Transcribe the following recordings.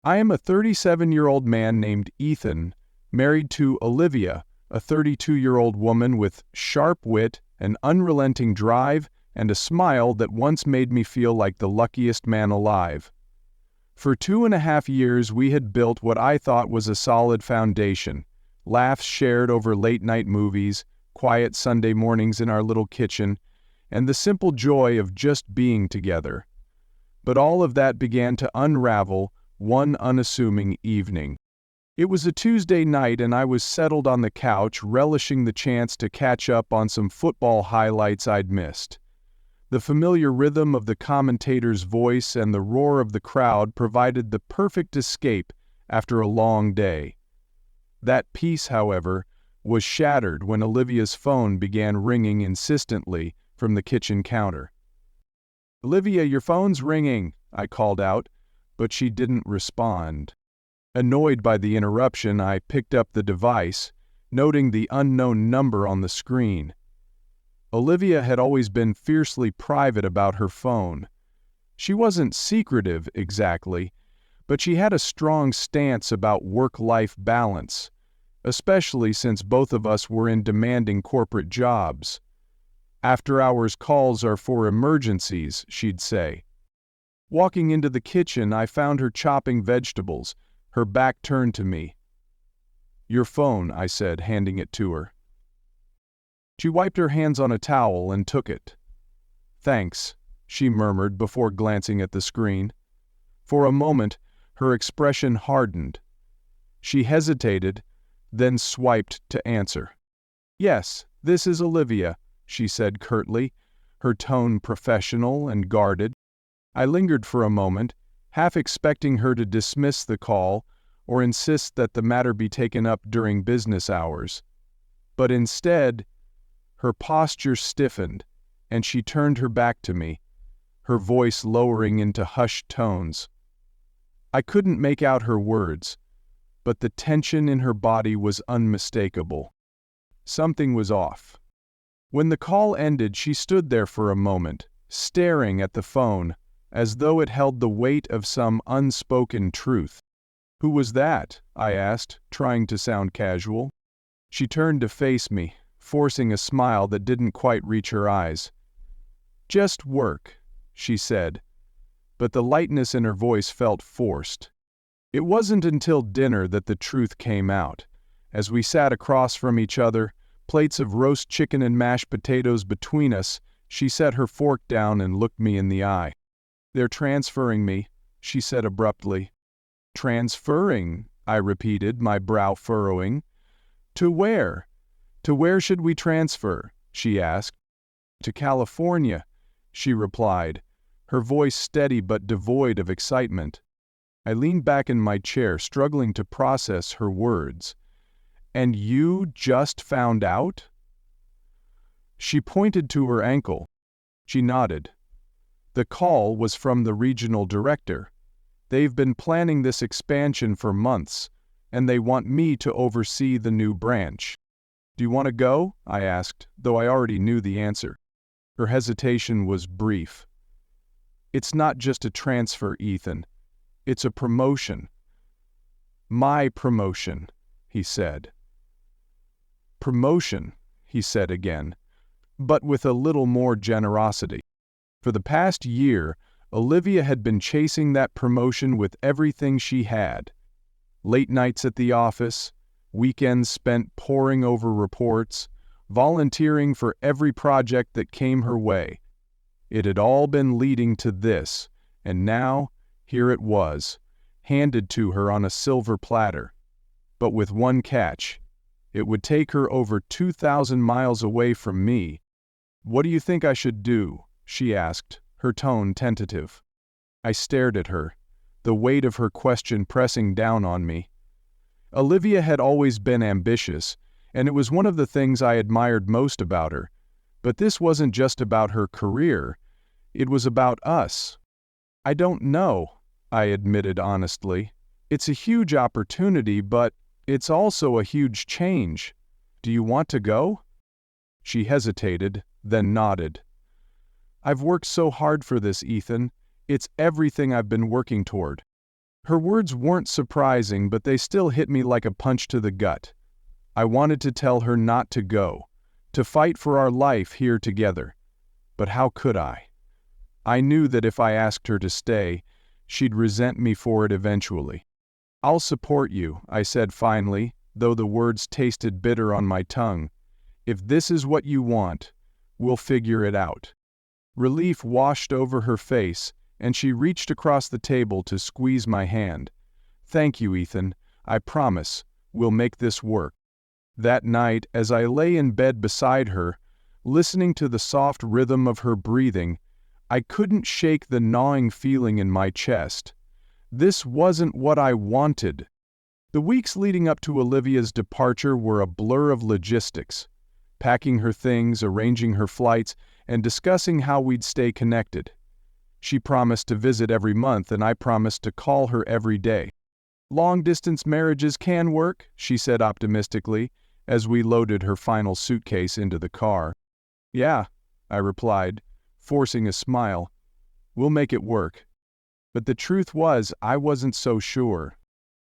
I am a 37-year-old man named Ethan, married to Olivia, a 32-year-old woman with sharp wit, an unrelenting drive, and a smile that once made me feel like the luckiest man alive. For 2.5 years we had built what I thought was a solid foundation, laughs shared over late-night movies, quiet Sunday mornings in our little kitchen, and the simple joy of just being together. But all of that began to unravel one unassuming evening. It was a Tuesday night and I was settled on the couch, relishing the chance to catch up on some football highlights I'd missed. The familiar rhythm of the commentator's voice and the roar of the crowd provided the perfect escape after a long day. That peace, however, was shattered when Olivia's phone began ringing insistently from the kitchen counter. "Olivia, your phone's ringing," I called out, but she didn't respond. Annoyed by the interruption, I picked up the device, noting the unknown number on the screen. Olivia had always been fiercely private about her phone. She wasn't secretive exactly, but she had a strong stance about work-life balance, especially since both of us were in demanding corporate jobs. "After-hours calls are for emergencies," she'd say. Walking into the kitchen, I found her chopping vegetables, her back turned to me. "Your phone," I said, handing it to her. She wiped her hands on a towel and took it. "Thanks," she murmured before glancing at the screen. For a moment, her expression hardened. She hesitated, then swiped to answer. "Yes, this is Olivia," she said curtly, her tone professional and guarded. I lingered for a moment, half expecting her to dismiss the call or insist that the matter be taken up during business hours. But instead, her posture stiffened, and she turned her back to me, her voice lowering into hushed tones. I couldn't make out her words, but the tension in her body was unmistakable. Something was off. When the call ended, she stood there for a moment, staring at the phone, as though it held the weight of some unspoken truth. "Who was that?" I asked, trying to sound casual. She turned to face me, forcing a smile that didn't quite reach her eyes. "Just work," she said, but the lightness in her voice felt forced. It wasn't until dinner that the truth came out. As we sat across from each other, plates of roast chicken and mashed potatoes between us, she set her fork down and looked me in the eye. "They're transferring me," she said abruptly. "Transferring?" I repeated, my brow furrowing. "To where? To where should we transfer?" she asked. "To California," she replied, her voice steady but devoid of excitement. I leaned back in my chair, struggling to process her words. "And you just found out?" She pointed to her ankle. She nodded. "The call was from the regional director. They've been planning this expansion for months, and they want me to oversee the new branch." "Do you want to go?" I asked, though I already knew the answer. Her hesitation was brief. "It's not just a transfer, Ethan. It's a promotion." "My promotion," he said. "Promotion," he said again, but with a little more generosity. For the past year, Olivia had been chasing that promotion with everything she had. Late nights at the office, weekends spent poring over reports, volunteering for every project that came her way. It had all been leading to this, and now, here it was, handed to her on a silver platter. But with one catch. It would take her over 2,000 miles away from me. "What do you think I should do?" she asked, her tone tentative. I stared at her, the weight of her question pressing down on me. Olivia had always been ambitious, and it was one of the things I admired most about her. But this wasn't just about her career, it was about us. "I don't know," I admitted honestly. "It's a huge opportunity, but it's also a huge change. Do you want to go?" She hesitated, then nodded. "I've worked so hard for this, Ethan. It's everything I've been working toward." Her words weren't surprising, but they still hit me like a punch to the gut. I wanted to tell her not to go, to fight for our life here together. But how could I? I knew that if I asked her to stay, she'd resent me for it eventually. "I'll support you," I said finally, though the words tasted bitter on my tongue. "If this is what you want, we'll figure it out." Relief washed over her face, and she reached across the table to squeeze my hand. "Thank you, Ethan. I promise, we'll make this work." That night, as I lay in bed beside her, listening to the soft rhythm of her breathing, I couldn't shake the gnawing feeling in my chest. This wasn't what I wanted. The weeks leading up to Olivia's departure were a blur of logistics. Packing her things, arranging her flights, and discussing how we'd stay connected. She promised to visit every month, and I promised to call her every day. "Long-distance marriages can work," she said optimistically, as we loaded her final suitcase into the car. "Yeah," I replied, forcing a smile. "We'll make it work." But the truth was, I wasn't so sure.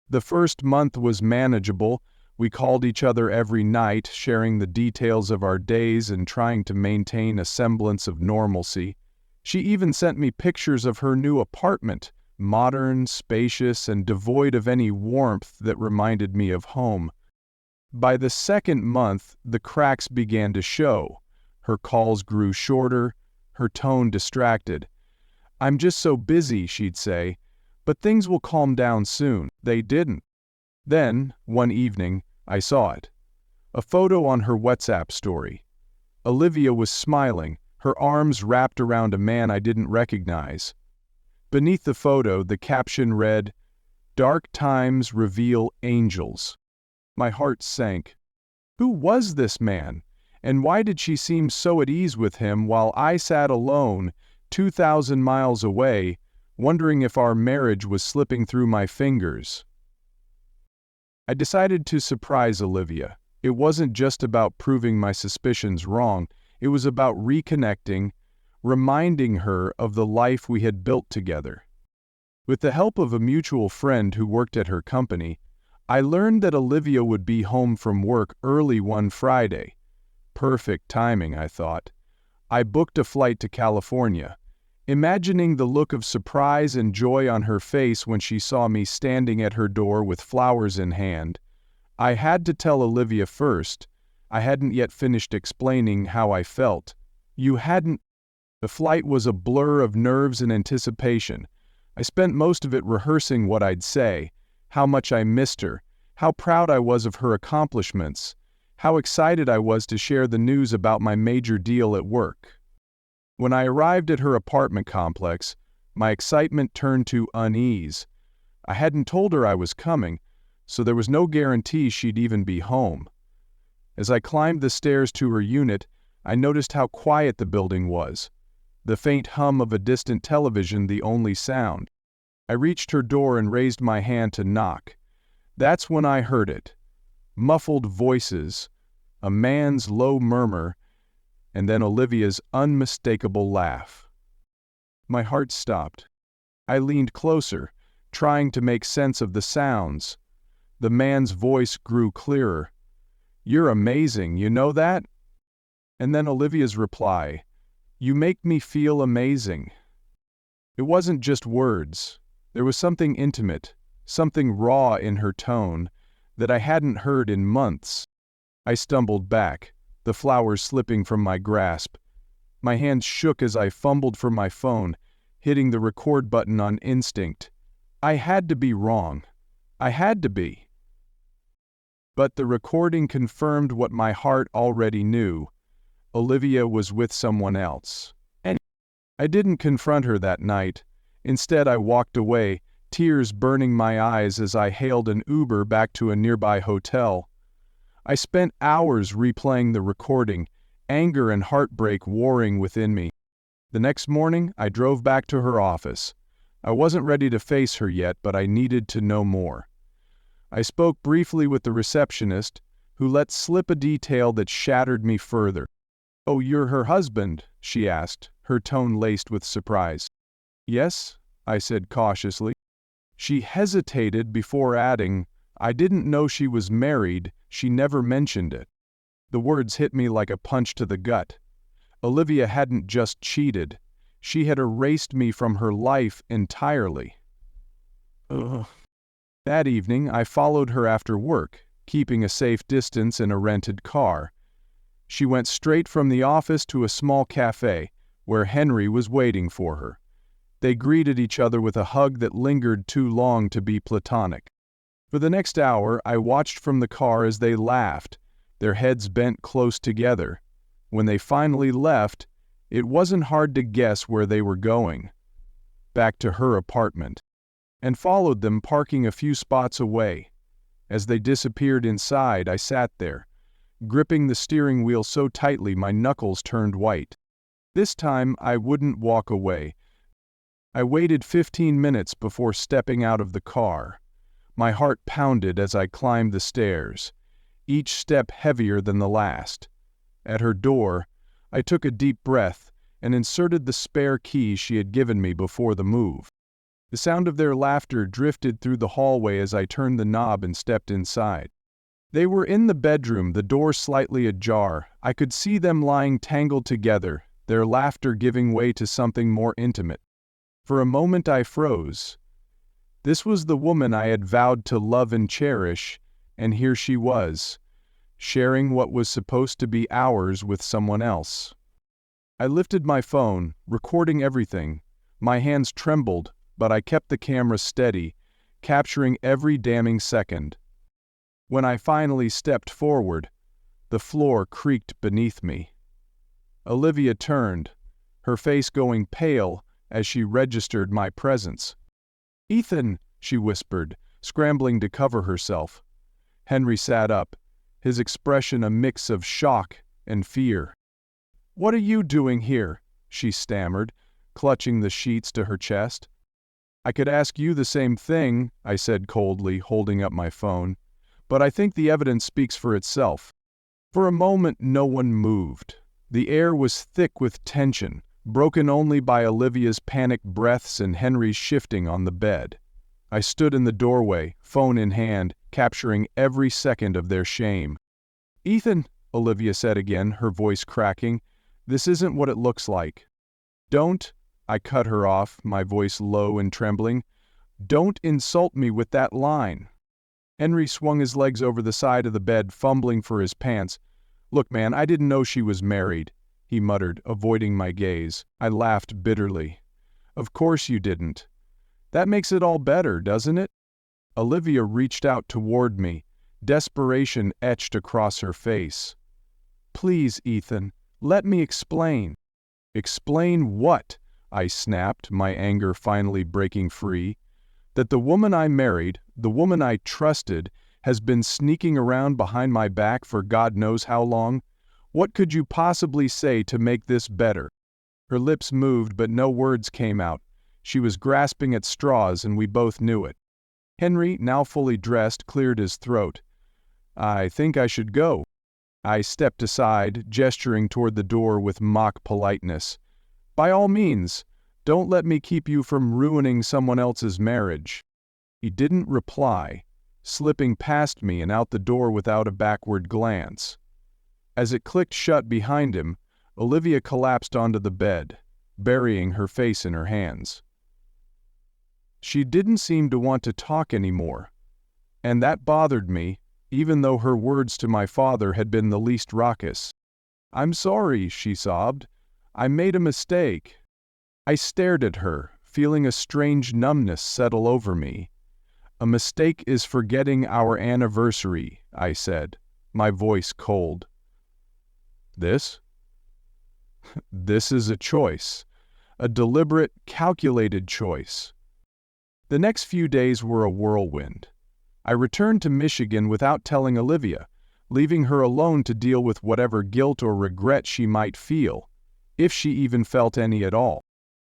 The first month was manageable. We called each other every night, sharing the details of our days and trying to maintain a semblance of normalcy. She even sent me pictures of her new apartment, modern, spacious, and devoid of any warmth that reminded me of home. By the second month, the cracks began to show. Her calls grew shorter, her tone distracted. "I'm just so busy," she'd say, "but things will calm down soon." They didn't. Then, one evening, I saw it. A photo on her WhatsApp story. Olivia was smiling, her arms wrapped around a man I didn't recognize. Beneath the photo, the caption read, "Dark times reveal angels." My heart sank. Who was this man? And why did she seem so at ease with him while I sat alone, 2,000 miles away, wondering if our marriage was slipping through my fingers? I decided to surprise Olivia. It wasn't just about proving my suspicions wrong, it was about reconnecting, reminding her of the life we had built together. With the help of a mutual friend who worked at her company, I learned that Olivia would be home from work early one Friday. Perfect timing, I thought. I booked a flight to California, imagining the look of surprise and joy on her face when she saw me standing at her door with flowers in hand. I had to tell Olivia first. I hadn't yet finished explaining how I felt. "You hadn't..." The flight was a blur of nerves and anticipation. I spent most of it rehearsing what I'd say, how much I missed her, how proud I was of her accomplishments, how excited I was to share the news about my major deal at work. When I arrived at her apartment complex, my excitement turned to unease. I hadn't told her I was coming, so there was no guarantee she'd even be home. As I climbed the stairs to her unit, I noticed how quiet the building was. The faint hum of a distant television the only sound. I reached her door and raised my hand to knock. That's when I heard it. Muffled voices, a man's low murmur, and then Olivia's unmistakable laugh. My heart stopped. I leaned closer, trying to make sense of the sounds. The man's voice grew clearer. "You're amazing, you know that?" And then Olivia's reply, "You make me feel amazing." It wasn't just words. There was something intimate, something raw in her tone that I hadn't heard in months. I stumbled back, the flowers slipping from my grasp. My hands shook as I fumbled for my phone, hitting the record button on instinct. I had to be wrong. I had to be. But the recording confirmed what my heart already knew. Olivia was with someone else. And I didn't confront her that night. Instead, I walked away, tears burning my eyes as I hailed an Uber back to a nearby hotel. I spent hours replaying the recording, anger and heartbreak warring within me. The next morning, I drove back to her office. I wasn't ready to face her yet, but I needed to know more. I spoke briefly with the receptionist, who let slip a detail that shattered me further. "Oh, you're her husband?" she asked, her tone laced with surprise. "Yes," I said cautiously. She hesitated before adding, "I didn't know she was married, she never mentioned it." The words hit me like a punch to the gut. Olivia hadn't just cheated, she had erased me from her life entirely. Ugh. That evening, I followed her after work, keeping a safe distance in a rented car. She went straight from the office to a small cafe, where Henry was waiting for her. They greeted each other with a hug that lingered too long to be platonic. For the next hour, I watched from the car as they laughed, their heads bent close together. When they finally left, it wasn't hard to guess where they were going. Back to her apartment. And followed them, parking a few spots away. As they disappeared inside, I sat there, gripping the steering wheel so tightly my knuckles turned white. This time, I wouldn't walk away. I waited 15 minutes before stepping out of the car. My heart pounded as I climbed the stairs, each step heavier than the last. At her door, I took a deep breath and inserted the spare key she had given me before the move. The sound of their laughter drifted through the hallway as I turned the knob and stepped inside. They were in the bedroom, the door slightly ajar. I could see them lying tangled together, their laughter giving way to something more intimate. For a moment I froze. This was the woman I had vowed to love and cherish, and here she was, sharing what was supposed to be ours with someone else. I lifted my phone, recording everything. My hands trembled, but I kept the camera steady, capturing every damning second. When I finally stepped forward, the floor creaked beneath me. Olivia turned, her face going pale as she registered my presence. "Ethan," she whispered, scrambling to cover herself. Henry sat up, his expression a mix of shock and fear. "What are you doing here?" she stammered, clutching the sheets to her chest. "I could ask you the same thing," I said coldly, holding up my phone, "but I think the evidence speaks for itself." For a moment no one moved. The air was thick with tension, broken only by Olivia's panicked breaths and Henry's shifting on the bed. I stood in the doorway, phone in hand, capturing every second of their shame. "Ethan," Olivia said again, her voice cracking, "this isn't what it looks like." "Don't," I cut her off, my voice low and trembling, "don't insult me with that line." Henry swung his legs over the side of the bed, fumbling for his pants. "Look, man, I didn't know she was married," he muttered, avoiding my gaze. I laughed bitterly. "Of course you didn't. That makes it all better, doesn't it?" Olivia reached out toward me, desperation etched across her face. "Please, Ethan, let me explain." "Explain what?" I snapped, my anger finally breaking free. "That the woman I married, the woman I trusted, has been sneaking around behind my back for God knows how long? What could you possibly say to make this better?" Her lips moved, but no words came out. She was grasping at straws, and we both knew it. Henry, now fully dressed, cleared his throat. "I think I should go." I stepped aside, gesturing toward the door with mock politeness. "By all means, don't let me keep you from ruining someone else's marriage." He didn't reply, slipping past me and out the door without a backward glance. As it clicked shut behind him, Olivia collapsed onto the bed, burying her face in her hands. She didn't seem to want to talk anymore, and that bothered me, even though her words to my father had been the least raucous. "I'm sorry," she sobbed. "I made a mistake." I stared at her, feeling a strange numbness settle over me. "A mistake is forgetting our anniversary," I said, my voice cold. This? This is a choice. A deliberate, calculated choice. The next few days were a whirlwind. I returned to Michigan without telling Olivia, leaving her alone to deal with whatever guilt or regret she might feel, if she even felt any at all.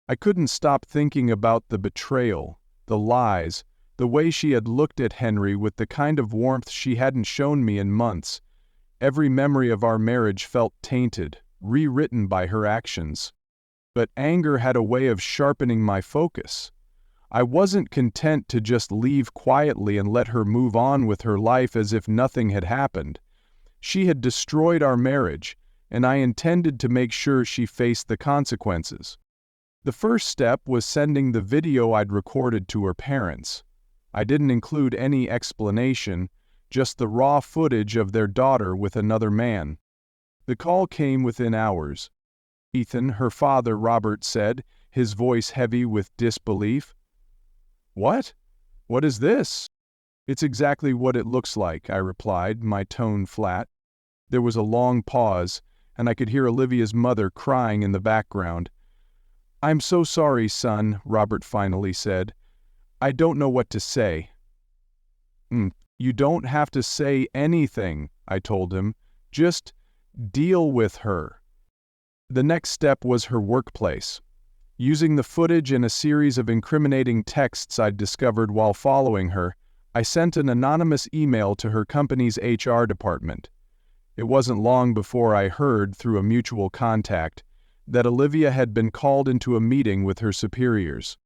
I couldn't stop thinking about the betrayal, the lies, the way she had looked at Henry with the kind of warmth she hadn't shown me in months. Every memory of our marriage felt tainted, rewritten by her actions. But anger had a way of sharpening my focus. I wasn't content to just leave quietly and let her move on with her life as if nothing had happened. She had destroyed our marriage, and I intended to make sure she faced the consequences. The first step was sending the video I'd recorded to her parents. I didn't include any explanation, just the raw footage of their daughter with another man. The call came within hours. "Ethan," her father Robert said, his voice heavy with disbelief. "What? What is this?" "It's exactly what it looks like," I replied, my tone flat. There was a long pause, and I could hear Olivia's mother crying in the background. "I'm so sorry, son," Robert finally said. "I don't know what to say." You don't have to say anything," I told him. "Just deal with her." The next step was her workplace. Using the footage and a series of incriminating texts I'd discovered while following her, I sent an anonymous email to her company's HR department. It wasn't long before I heard, through a mutual contact, that Olivia had been called into a meeting with her superiors.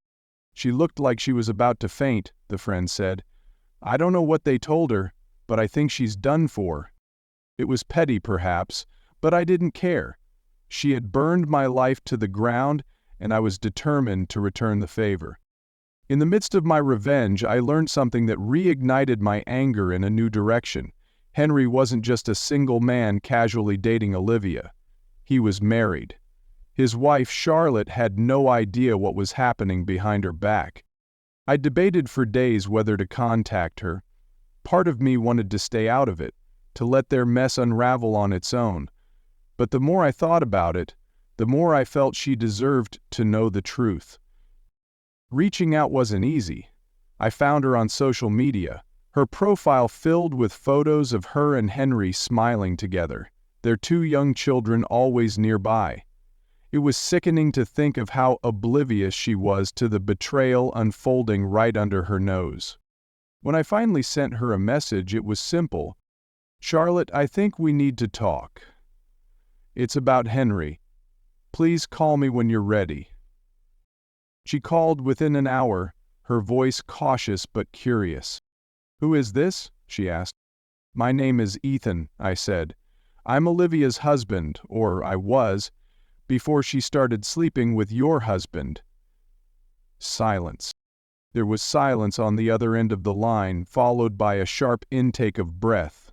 "She looked like she was about to faint," the friend said. "I don't know what they told her, but I think she's done for." It was petty, perhaps, but I didn't care. She had burned my life to the ground, and I was determined to return the favor. In the midst of my revenge, I learned something that reignited my anger in a new direction. Henry wasn't just a single man casually dating Olivia. He was married. His wife, Charlotte, had no idea what was happening behind her back. I debated for days whether to contact her. Part of me wanted to stay out of it, to let their mess unravel on its own. But the more I thought about it, the more I felt she deserved to know the truth. Reaching out wasn't easy. I found her on social media, her profile filled with photos of her and Henry smiling together, their 2 young children always nearby. It was sickening to think of how oblivious she was to the betrayal unfolding right under her nose. When I finally sent her a message, it was simple. "Charlotte, I think we need to talk. It's about Henry. Please call me when you're ready." She called within an hour, her voice cautious but curious. "Who is this?" she asked. "My name is Ethan," I said. "I'm Olivia's husband, or I was, before she started sleeping with your husband." Silence. There was silence on the other end of the line, followed by a sharp intake of breath.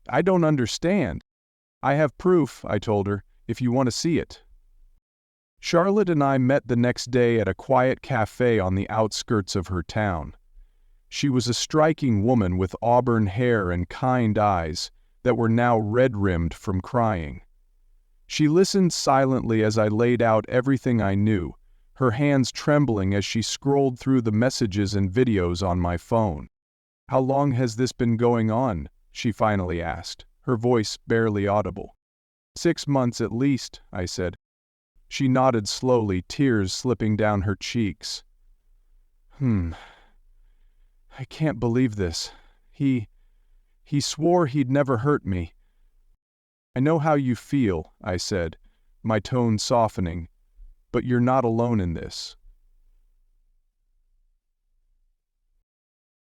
I don't understand." "I have proof," I told her, "if you want to see it." Charlotte and I met the next day at a quiet cafe on the outskirts of her town. She was a striking woman with auburn hair and kind eyes that were now red-rimmed from crying. She listened silently as I laid out everything I knew, her hands trembling as she scrolled through the messages and videos on my phone. "How long has this been going on?" she finally asked, her voice barely audible. 6 months at least," I said. She nodded slowly, tears slipping down her cheeks. "I can't believe this. He swore he'd never hurt me." "I know how you feel," I said, my tone softening, "but you're not alone in this."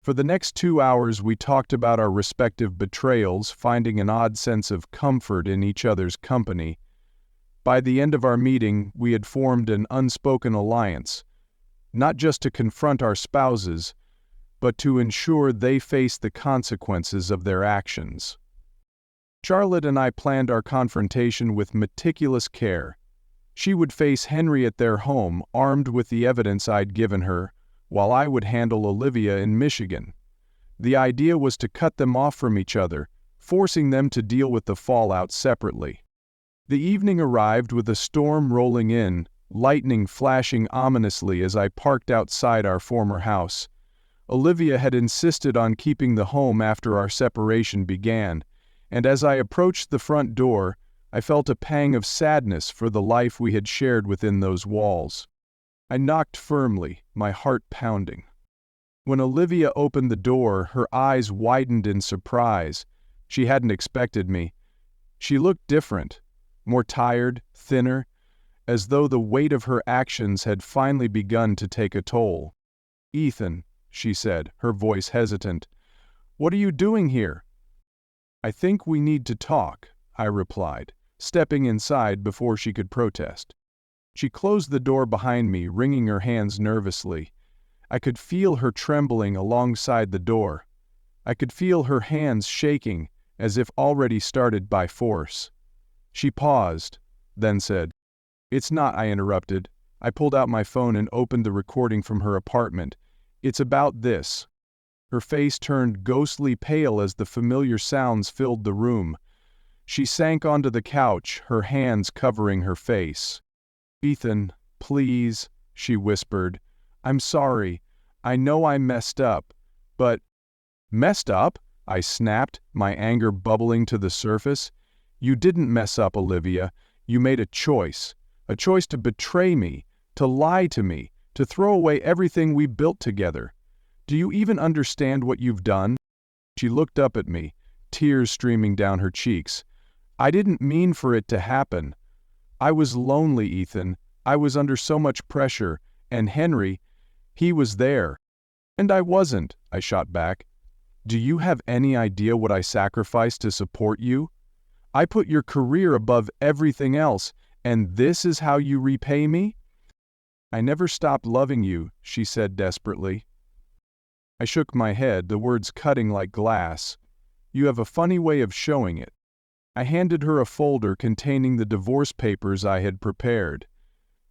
For the next 2 hours we talked about our respective betrayals, finding an odd sense of comfort in each other's company. By the end of our meeting, we had formed an unspoken alliance, not just to confront our spouses, but to ensure they face the consequences of their actions. Charlotte and I planned our confrontation with meticulous care. She would face Henry at their home, armed with the evidence I'd given her, while I would handle Olivia in Michigan. The idea was to cut them off from each other, forcing them to deal with the fallout separately. The evening arrived with a storm rolling in, lightning flashing ominously as I parked outside our former house. Olivia had insisted on keeping the home after our separation began, and as I approached the front door, I felt a pang of sadness for the life we had shared within those walls. I knocked firmly, my heart pounding. When Olivia opened the door, her eyes widened in surprise. She hadn't expected me. She looked different. more tired, thinner, as though the weight of her actions had finally begun to take a toll. "Ethan," she said, her voice hesitant, "what are you doing here?" "I think we need to talk," I replied, stepping inside before she could protest. She closed the door behind me, wringing her hands nervously. I could feel her trembling alongside the door. I could feel her hands shaking, as if already started by force. She paused, then said, "It's not," I interrupted. I pulled out my phone and opened the recording from her apartment. "It's about this." Her face turned ghostly pale as the familiar sounds filled the room. She sank onto the couch, her hands covering her face. "Ethan, please," she whispered. "I'm sorry. I know I messed up, but—" "Messed up?" I snapped, my anger bubbling to the surface. "You didn't mess up, Olivia. You made a choice to betray me, to lie to me, to throw away everything we built together. Do you even understand what you've done?" She looked up at me, tears streaming down her cheeks. "I didn't mean for it to happen. I was lonely, Ethan. I was under so much pressure, and Henry, he was there. And I wasn't," I shot back. "Do you have any idea what I sacrificed to support you? I put your career above everything else, and this is how you repay me?" "I never stopped loving you," she said desperately. I shook my head, the words cutting like glass. "You have a funny way of showing it." I handed her a folder containing the divorce papers I had prepared.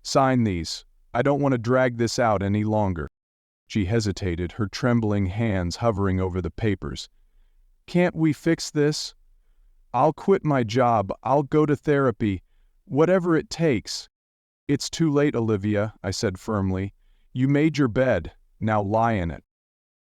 "Sign these. I don't want to drag this out any longer." She hesitated, her trembling hands hovering over the papers. "Can't we fix this? I'll quit my job, I'll go to therapy, whatever it takes." "It's too late, Olivia," I said firmly. "You made your bed, now lie in it."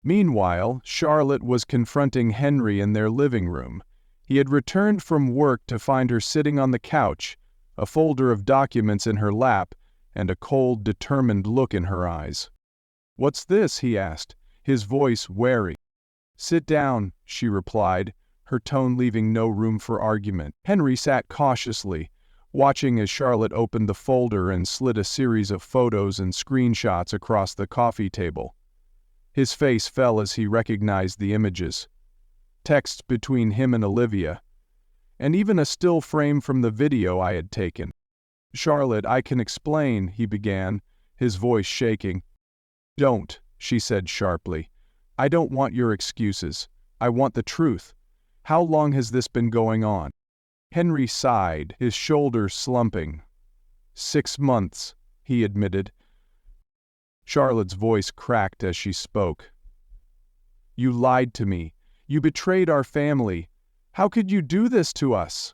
Meanwhile, Charlotte was confronting Henry in their living room. He had returned from work to find her sitting on the couch, a folder of documents in her lap, and a cold, determined look in her eyes. "What's this?" he asked, his voice wary. "Sit down," she replied, her tone leaving no room for argument. Henry sat cautiously, watching as Charlotte opened the folder and slid a series of photos and screenshots across the coffee table. His face fell as he recognized the images. Texts between him and Olivia, and even a still frame from the video I had taken. "Charlotte, I can explain," he began, his voice shaking. "Don't," she said sharply. "I don't want your excuses. I want the truth. How long has this been going on?" Henry sighed, his shoulders slumping. 6 months, he admitted. Charlotte's voice cracked as she spoke. "You lied to me. You betrayed our family. How could you do this to us?"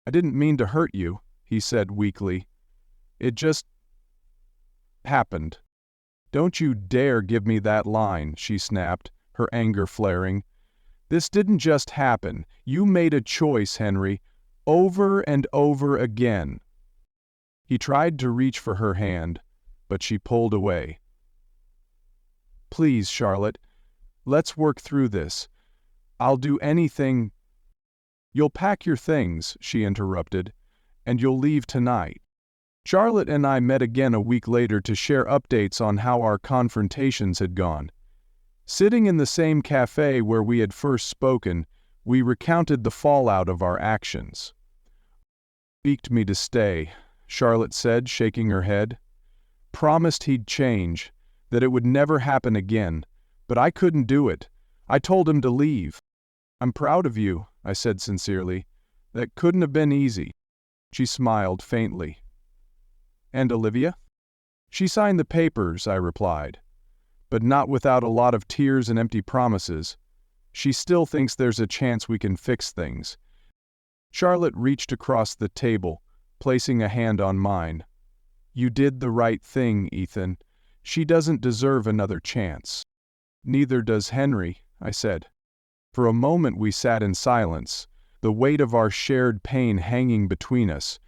"I didn't mean to hurt you," he said weakly. "It just happened." "Don't you dare give me that line," she snapped, her anger flaring. "This didn't just happen. You made a choice, Henry, over and over again." He tried to reach for her hand, but she pulled away. "Please, Charlotte, let's work through this. I'll do anything—" "You'll pack your things," she interrupted, "and you'll leave tonight." Charlotte and I met again a week later to share updates on how our confrontations had gone. Sitting in the same cafe where we had first spoken, we recounted the fallout of our actions. "Begged me to stay," Charlotte said, shaking her head. "Promised he'd change, that it would never happen again, but I couldn't do it. I told him to leave." "I'm proud of you," I said sincerely. "That couldn't have been easy." She smiled faintly. "And Olivia?" "She signed the papers," I replied, "but not without a lot of tears and empty promises. She still thinks there's a chance we can fix things." Charlotte reached across the table, placing a hand on mine. "You did the right thing, Ethan. She doesn't deserve another chance." "Neither does Henry," I said. For a moment we sat in silence, the weight of our shared pain hanging between us.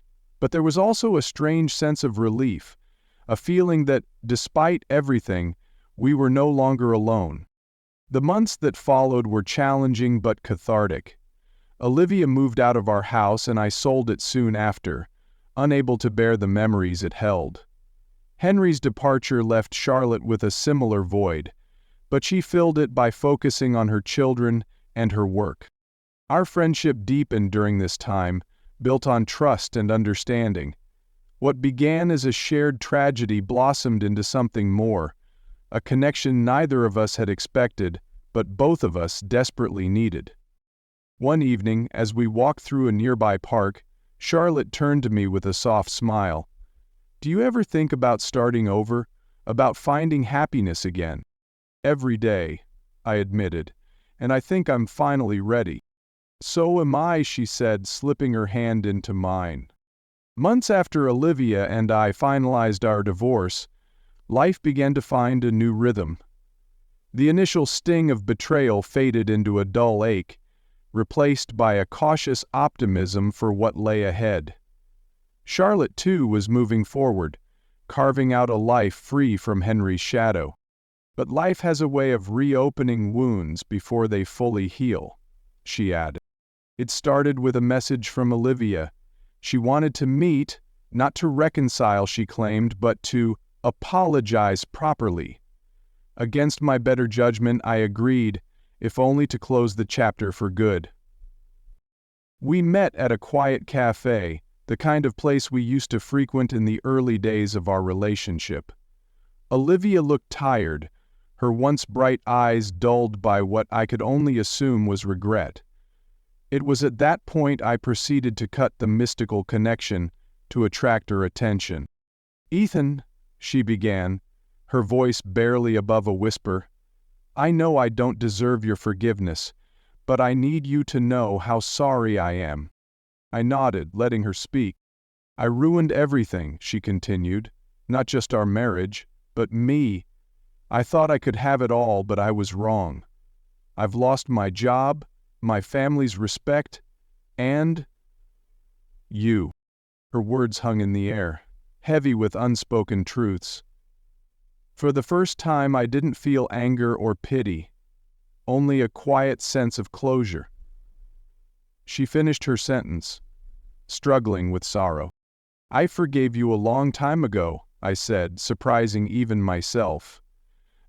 But there was also a strange sense of relief, a feeling that, despite everything, we were no longer alone. The months that followed were challenging but cathartic. Olivia moved out of our house and I sold it soon after, unable to bear the memories it held. Henry's departure left Charlotte with a similar void, but she filled it by focusing on her children and her work. Our friendship deepened during this time, built on trust and understanding. What began as a shared tragedy blossomed into something more, a connection neither of us had expected, but both of us desperately needed. One evening, as we walked through a nearby park, Charlotte turned to me with a soft smile. "Do you ever think about starting over, about finding happiness again?" "Every day," I admitted, "and I think I'm finally ready." "So am I," she said, slipping her hand into mine. Months after Olivia and I finalized our divorce, life began to find a new rhythm. The initial sting of betrayal faded into a dull ache, replaced by a cautious optimism for what lay ahead. Charlotte, too, was moving forward, carving out a life free from Henry's shadow. "But life has a way of reopening wounds before they fully heal," she added. It started with a message from Olivia. She wanted to meet, not to reconcile, she claimed, but to apologize properly. Against my better judgment, I agreed, if only to close the chapter for good. We met at a quiet cafe, the kind of place we used to frequent in the early days of our relationship. Olivia looked tired, her once bright eyes dulled by what I could only assume was regret. It was at that point I proceeded to cut the mystical connection to attract her attention. "Ethan," she began, her voice barely above a whisper, "I know I don't deserve your forgiveness, but I need you to know how sorry I am." I nodded, letting her speak. "I ruined everything," she continued, "not just our marriage, but me. I thought I could have it all, but I was wrong. I've lost my job, my family's respect, and you." Her words hung in the air, heavy with unspoken truths. For the first time, I didn't feel anger or pity, only a quiet sense of closure. She finished her sentence, struggling with sorrow. "I forgave you a long time ago," I said, surprising even myself.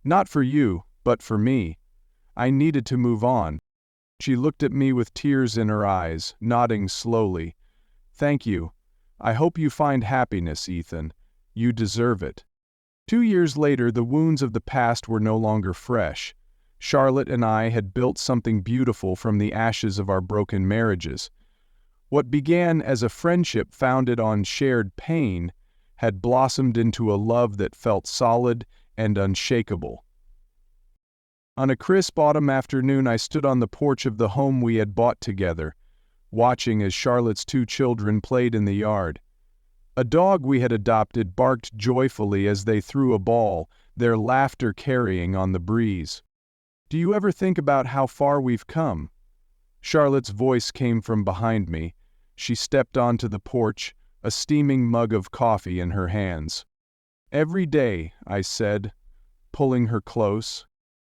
"Not for you, but for me. I needed to move on." She looked at me with tears in her eyes, nodding slowly. "Thank you. I hope you find happiness, Ethan. You deserve it." 2 years later, the wounds of the past were no longer fresh. Charlotte and I had built something beautiful from the ashes of our broken marriages. What began as a friendship founded on shared pain had blossomed into a love that felt solid and unshakable. On a crisp autumn afternoon, I stood on the porch of the home we had bought together, watching as Charlotte's 2 children played in the yard. A dog we had adopted barked joyfully as they threw a ball, their laughter carrying on the breeze. "Do you ever think about how far we've come?" Charlotte's voice came from behind me. She stepped onto the porch, a steaming mug of coffee in her hands. "Every day," I said, pulling her close.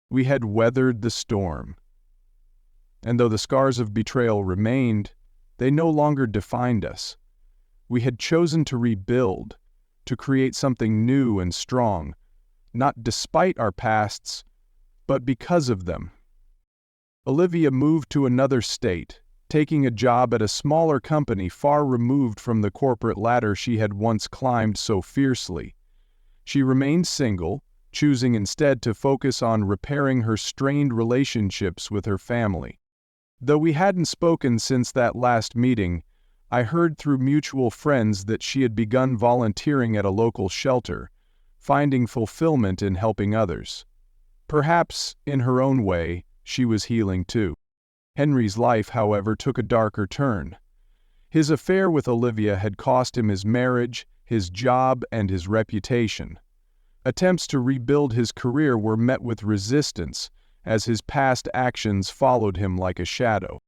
We had weathered the storm. And though the scars of betrayal remained, they no longer defined us. We had chosen to rebuild, to create something new and strong, not despite our pasts, but because of them. Olivia moved to another state, taking a job at a smaller company far removed from the corporate ladder she had once climbed so fiercely. She remained single, choosing instead to focus on repairing her strained relationships with her family. Though we hadn't spoken since that last meeting, I heard through mutual friends that she had begun volunteering at a local shelter, finding fulfillment in helping others. Perhaps, in her own way, she was healing too. Henry's life, however, took a darker turn. His affair with Olivia had cost him his marriage, his job, and his reputation. Attempts to rebuild his career were met with resistance, as his past actions followed him like a shadow.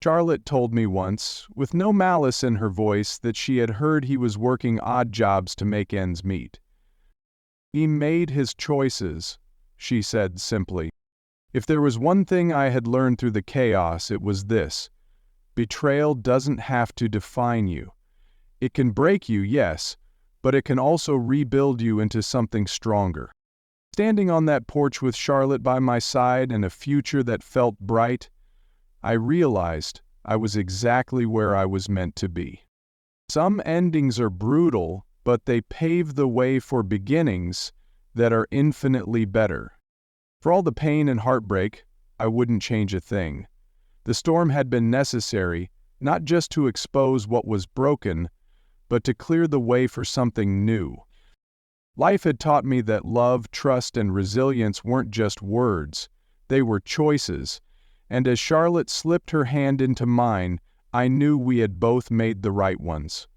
Charlotte told me once, with no malice in her voice, that she had heard he was working odd jobs to make ends meet. "He made his choices," she said simply. If there was one thing I had learned through the chaos, it was this: betrayal doesn't have to define you. It can break you, yes, but it can also rebuild you into something stronger. Standing on that porch with Charlotte by my side and a future that felt bright, I realized I was exactly where I was meant to be. Some endings are brutal, but they pave the way for beginnings that are infinitely better. For all the pain and heartbreak, I wouldn't change a thing. The storm had been necessary, not just to expose what was broken, but to clear the way for something new. Life had taught me that love, trust, and resilience weren't just words, they were choices, and as Charlotte slipped her hand into mine, I knew we had both made the right ones.